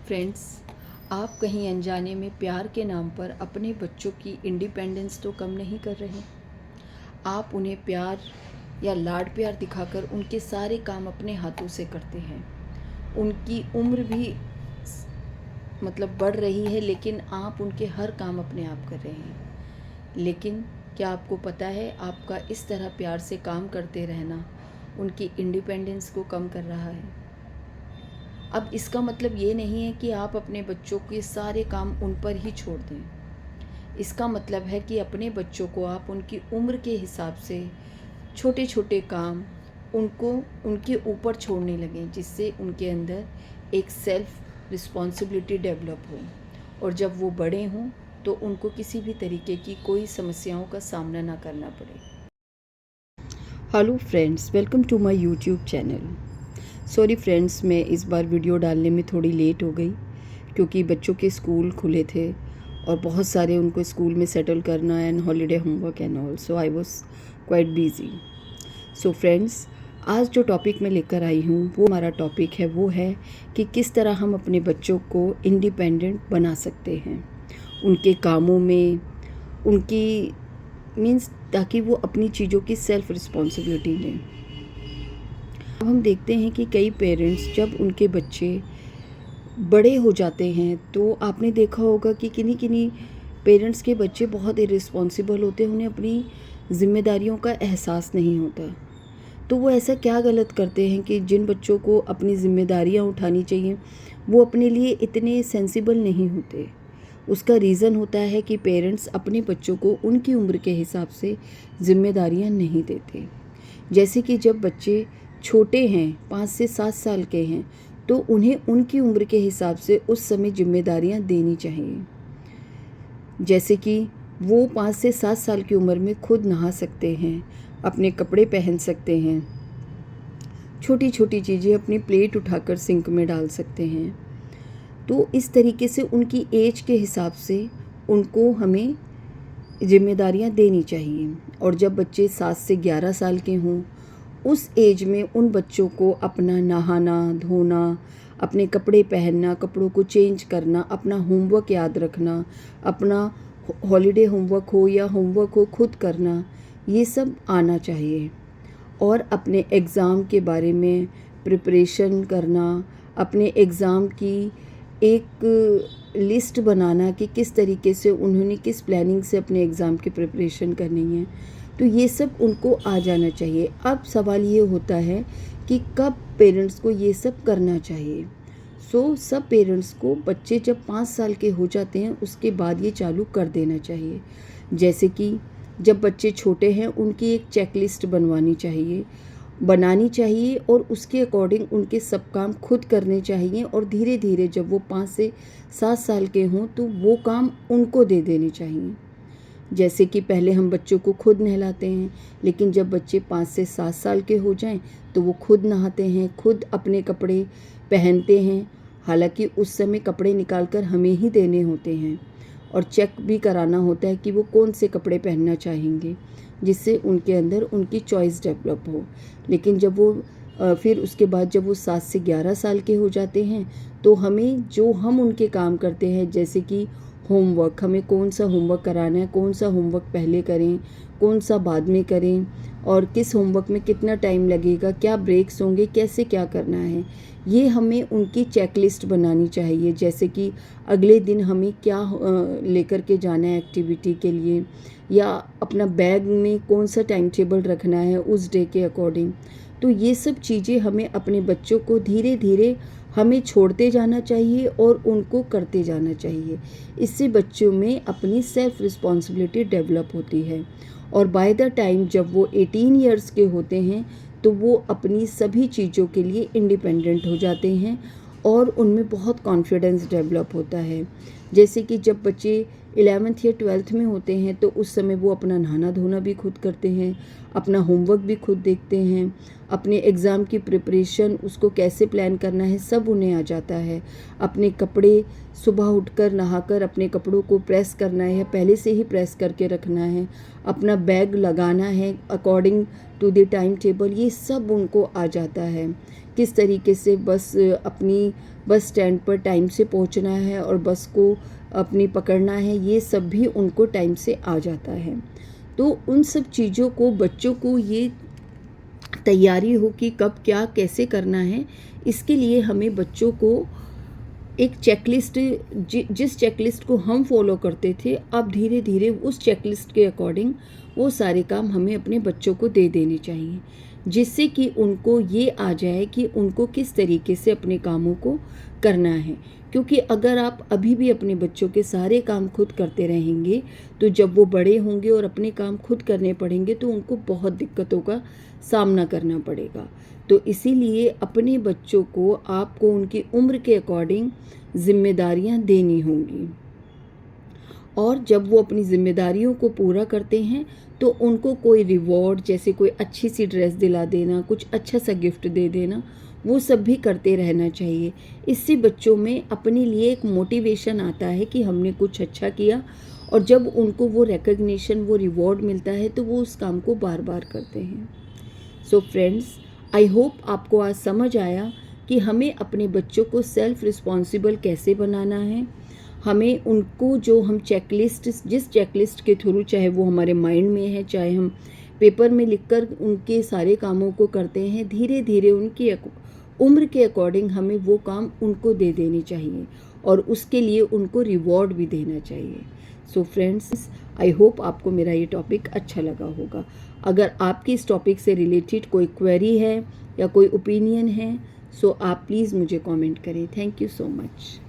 Friends, आप कहीं अनजाने में प्यार के नाम पर अपने बच्चों की इंडिपेंडेंस तो कम नहीं कर रहे। आप उन्हें प्यार या लाड प्यार दिखाकर उनके सारे काम अपने हाथों से करते हैं। उनकी उम्र भी बढ़ रही है, लेकिन आप उनके हर काम अपने आप कर रहे हैं। लेकिन क्या आपको पता है, आपका इस तरह प्यार से काम करते रहना उनकी इंडिपेंडेंस को कम कर रहा है। अब इसका मतलब ये नहीं है कि आप अपने बच्चों के सारे काम उन पर ही छोड़ दें। इसका मतलब है कि अपने बच्चों को आप उनकी उम्र के हिसाब से छोटे छोटे काम उनको उनके ऊपर छोड़ने लगें, जिससे उनके अंदर एक सेल्फ रिस्पॉन्सिबिलिटी डेवलप हो, और जब वो बड़े हों तो उनको किसी भी तरीके की कोई समस्याओं का सामना ना करना पड़े। Hello friends, welcome to my YouTube channel. Sorry friends, मैं इस बार वीडियो डालने में थोड़ी लेट हो गई क्योंकि बच्चों के स्कूल खुले थे और बहुत सारे उनको स्कूल में सेटल करना and holiday homework and all, so I was quite busy. So friends, आज जो टॉपिक मैं लेकर आई हूँ वो हमारा टॉपिक है, वो है कि किस तरह हम अपने बच्चों को इंडिपेंडेंट बना सकते हैं उनके कामों में, उनकी मीन्स ताकि वो अपनी चीज़ों की सेल्फ रिस्पॉन्सिबिलिटी लें। अब हम देखते हैं कि कई पेरेंट्स जब उनके बच्चे बड़े हो जाते हैं तो आपने देखा होगा कि किन्हीं किन्हीं पेरेंट्स के बच्चे बहुत इर्रिस्पॉन्सिबल होते हैं, उन्हें अपनी जिम्मेदारियों का एहसास नहीं होता। तो वो ऐसा क्या गलत करते हैं कि जिन बच्चों को अपनी जिम्मेदारियां उठानी चाहिए वो अपने लिए इतने सेंसिबल नहीं होते। उसका रीज़न होता है कि पेरेंट्स अपने बच्चों को उनकी उम्र के हिसाब से जिम्मेदारियां नहीं देते। जैसे कि जब बच्चे छोटे हैं, 5 से 7 साल के हैं, तो उन्हें उनकी उम्र के हिसाब से उस समय जिम्मेदारियां देनी चाहिए। जैसे कि वो 5 से 7 साल की उम्र में खुद नहा सकते हैं, अपने कपड़े पहन सकते हैं, छोटी छोटी चीज़ें अपनी प्लेट उठाकर सिंक में डाल सकते हैं। तो इस तरीके से उनकी एज के हिसाब से उनको हमें जिम्मेदारियां देनी चाहिए। और जब बच्चे 7 से 11 साल के हों, उस एज में उन बच्चों को अपना नहाना धोना, अपने कपड़े पहनना, कपड़ों को चेंज करना, अपना होमवर्क याद रखना, अपना हॉलीडे होमवर्क हो या होमवर्क हो खुद करना, ये सब आना चाहिए। और अपने एग्ज़ाम के बारे में प्रिपरेशन करना, अपने एग्ज़ाम की एक लिस्ट बनाना कि किस तरीके से उन्होंने किस प्लानिंग से अपने एग्ज़ाम की प्रिपरेशन करनी है, तो ये सब उनको आ जाना चाहिए। अब सवाल ये होता है कि कब पेरेंट्स को ये सब करना चाहिए। सब पेरेंट्स को बच्चे जब 5 साल के हो जाते हैं उसके बाद ये चालू कर देना चाहिए। जैसे कि जब बच्चे छोटे हैं उनकी एक चेकलिस्ट बनानी चाहिए और उसके अकॉर्डिंग उनके सब काम खुद करने चाहिए, और धीरे धीरे जब वो 5 से 7 साल के हों तो वो काम उनको दे देने चाहिए। जैसे कि पहले हम बच्चों को खुद नहलाते हैं, लेकिन जब बच्चे 5 से 7 साल के हो जाएं तो वो खुद नहाते हैं, खुद अपने कपड़े पहनते हैं। हालांकि उस समय कपड़े निकाल कर हमें ही देने होते हैं और चेक भी कराना होता है कि वो कौन से कपड़े पहनना चाहेंगे, जिससे उनके अंदर उनकी चॉइस डेवलप हो। लेकिन जब वो फिर उसके बाद जब वो 7 से 11 साल के हो जाते हैं तो हमें जो हम उनके काम करते हैं, जैसे कि होमवर्क, हमें कौन सा होमवर्क कराना है, कौन सा होमवर्क पहले करें, कौन सा बाद में करें, और किस होमवर्क में कितना टाइम लगेगा, क्या ब्रेक्स होंगे, कैसे क्या करना है, ये हमें उनकी चेकलिस्ट बनानी चाहिए। जैसे कि अगले दिन हमें क्या लेकर के जाना है एक्टिविटी के लिए, या अपना बैग में कौन सा टाइम टेबल रखना है उस डे के अकॉर्डिंग। तो ये सब चीज़ें हमें अपने बच्चों को धीरे धीरे हमें छोड़ते जाना चाहिए और उनको करते जाना चाहिए। इससे बच्चों में अपनी सेल्फ रिस्पॉन्सिबिलिटी डेवलप होती है, और बाय द टाइम जब वो 18 ईयर्स के होते हैं तो वो अपनी सभी चीज़ों के लिए इंडिपेंडेंट हो जाते हैं और उनमें बहुत कॉन्फिडेंस डेवलप होता है। जैसे कि जब बच्चे 11th या 12th में होते हैं तो उस समय वो अपना नहाना धोना भी खुद करते हैं, अपना होमवर्क भी खुद देखते हैं, अपने एग्ज़ाम की प्रिपरेशन उसको कैसे प्लान करना है सब उन्हें आ जाता है। अपने कपड़े सुबह उठकर नहाकर अपने कपड़ों को प्रेस करना है, पहले से ही प्रेस करके रखना है, अपना बैग लगाना है according to the time table, ये सब उनको आ जाता है किस तरीके से बस अपनी बस स्टैंड पर टाइम से पहुंचना है और बस को अपनी पकड़ना है, ये सब भी उनको टाइम से आ जाता है। तो उन सब चीज़ों को बच्चों को ये तैयारी हो कि कब क्या कैसे करना है, इसके लिए हमें बच्चों को एक चेकलिस्ट, जिस चेकलिस्ट को हम फॉलो करते थे, अब धीरे धीरे उस चेकलिस्ट के अकॉर्डिंग वो सारे काम हमें अपने बच्चों को दे देने चाहिए, जिससे कि उनको ये आ जाए कि उनको किस तरीके से अपने कामों को करना है। क्योंकि अगर आप अभी भी अपने बच्चों के सारे काम खुद करते रहेंगे, तो जब वो बड़े होंगे और अपने काम खुद करने पड़ेंगे तो उनको बहुत दिक्कतों का सामना करना पड़ेगा। तो इसीलिए अपने बच्चों को आपको उनकी उम्र के अकॉर्डिंग जिम्मेदारियां देनी होंगी, और जब वो अपनी जिम्मेदारियों को पूरा करते हैं तो उनको कोई रिवॉर्ड, जैसे कोई अच्छी सी ड्रेस दिला देना, कुछ अच्छा सा गिफ्ट दे देना, वो सब भी करते रहना चाहिए। इससे बच्चों में अपने लिए एक मोटिवेशन आता है कि हमने कुछ अच्छा किया, और जब उनको वो रिकग्निशन, वो रिवॉर्ड मिलता है तो वो उस काम को बार बार करते हैं। सो फ्रेंड्स, आई होप आपको आज समझ आया कि हमें अपने बच्चों को सेल्फ रिस्पॉन्सिबल कैसे बनाना है। हमें उनको जो हम चेकलिस्ट, जिस चेकलिस्ट के थ्रू, चाहे वो हमारे माइंड में है, चाहे हम पेपर में लिखकर उनके सारे कामों को करते हैं, धीरे धीरे उनकी उम्र के अकॉर्डिंग हमें वो काम उनको दे देने चाहिए, और उसके लिए उनको रिवॉर्ड भी देना चाहिए। सो फ्रेंड्स, आई होप आपको मेरा ये टॉपिक अच्छा लगा होगा। अगर आपकी इस टॉपिक से रिलेटेड कोई क्वेरी है या कोई ओपिनियन है, सो आप प्लीज़ मुझे कमेंट करें। Thank you so much.